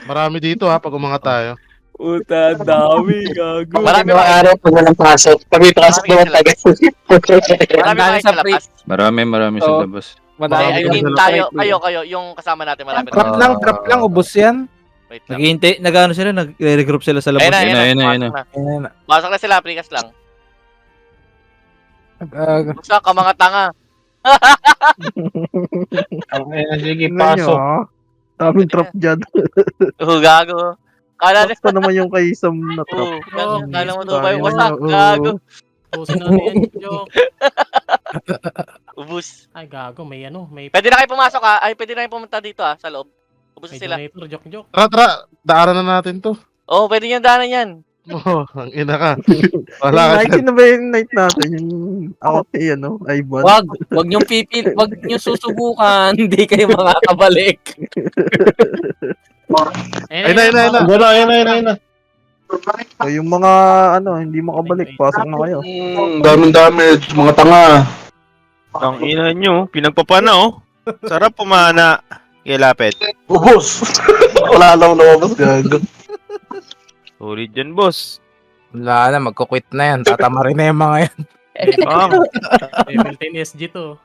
Marami dito ha, pag umangat tayo. Puta, dami, gago. Marami Mga ba? araw pag walang pasok. Kami pasok Marami naman sa taga. Marami ba Ang dami kayo sa sa labas? Marami sa Oo. labas. Madami I Marami mean, sa tayo, kayo, yung kasama natin marami Trap lang, ubos yan. Wait lang. Naghihintay, nag-ano sila, nagre-regroup sila sa labas. Ayun Ayun na, na. Ayan na. pasok na sila, prikas lang. Nag- Basta ka mga tanga. Sige, Tingnan nyo, pasok. ah. Daming trap dyan. Gago. Kala na, Basta naman yung kay Sam na trap. kala mo to Tayo kayo na wasak. yun, oo. Gago. Pusin natin yan, joke. Ubus. Ay, gago, may ano, may Pwede na kayo pumasok ha. Ay, pwede na kayo pumunta dito ha, sa loob. Ubus na sila. donator, joke. Tara, daanan na natin to. Oh, pwede nyo daanan yan. Oh, ang ina ka. Yung Wala ka night, dyan. sino ba yung night natin? Yung ako kay ano, Ivan. Wag niyong wag niyong susubukan, hindi kayo makakabalik. Ayun na. Ayun na. So, yung mga ano, hindi makabalik, pasok na kayo. Daming damage, mga tanga. Ang ina nyo, pinagpapana oh. Sarap pumana. Kilapit. Ubus. Wala lang lumabas, gago. Solid dyan, boss. Wala na, magkukwit na yan. Tatama rin na yung mga yan. Bang. level 10 SG to.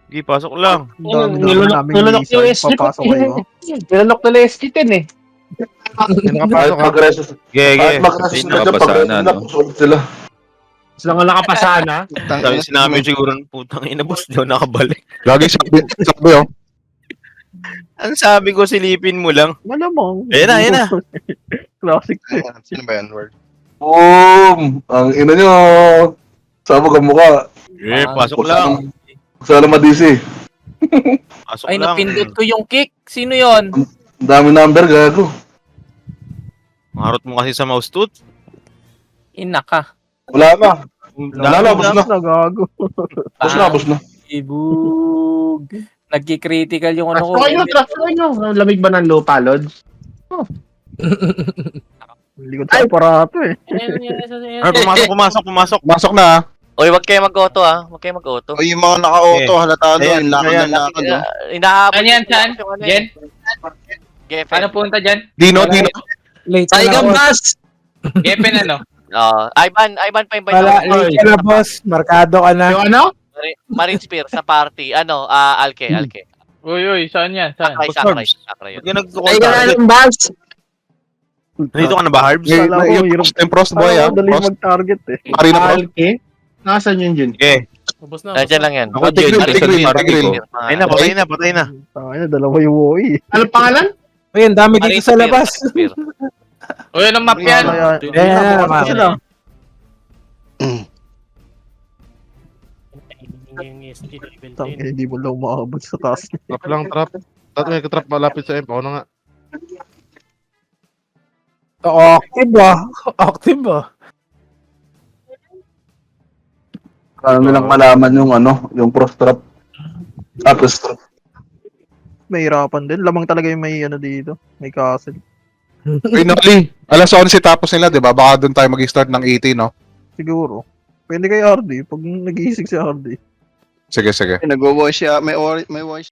Sige, pasok lang. Ang dami Nilunok namin yung isa, SG. papasok kayo. Nilunok nila SG 10 eh. Hindi nakapasok ha. Mag-resus. Gege. Mag-resus na dyan, nakapasa pag na, no? solid sila. Sila nga nakapasaan ha. Sabi sinabi siguro ng putang ina, boss. Di ako nakabalik. Lagi sabi oh. Ang sabi ko, silipin mo lang. Malamang. Ayan na. Classic. Sino ba yan, word? Boom! Ang ina nyo. Sabog ang mukha. Eh, pasok lang. Sana ma-DC. Pasok Ay, lang. napindot ko yung kick. Sino yon? Ang dami number, gago. Marot mo kasi sa mouse tooth. Ina ka. Wala na. Wala na, boss na. Gago. Bus na. Ibug. Nagki-critical yung ano ko. Traffic nyo. Lamig ba ng lupa, Lods? Likod sa aparato eh. Ay, pumasok. Pasok na, ha? Oy, wag kayo mag-auto ha. Wag kayo mag-auto. O yung mga naka-auto, halata Ayan, doon. Lakad ayan. na lakad, no? Inahabol. Saan yan, saan? yung ano Jen? Geffen. Paano punta dyan? Dino. Late Ay, na, boss. gambas! Gepen ano? Ivan pa invite Wala, ako. late ka na, boss. Markado ka na. Yung ano? Marine Spear sa party. Alke. Uy, saan yan? Saan? Sakray Ba't yun. ka nag-call target? gambas! Dito ka na ba, Harbs? Kala ko, hirap. Yung Frost boy, ha? Dali mag-target eh. Marina Frost. Alke? Nasaan yun dyan? Sige. Ubus na. Nandiyan lang yan. Ako, Tigre, Jen. tigre, Parang tigre. ko. Ay na, patay na. Tangina, dalawa yung Woi. Ano pangalan? Uy, ang dami dito sa labas. Uy, anong map yan? Ayan, ma'am. Sila. Yung SG level 10. Tangina, hindi mo lang umaabot sa taas. Trap lang, trap. Tapos may trap malapit sa M. Ako na nga. Active ah. Paano nilang malaman yung yung Frost trap. Frost trap. Mahirapan din. Lamang talaga yung may dito. May castle. Finally, alas 11 tapos nila, di ba? Baka doon tayo mag-start ng 80, no? Siguro. Pwede kay RD. Pag nag-iisig si RD. Sige. Nag-wash siya. May wash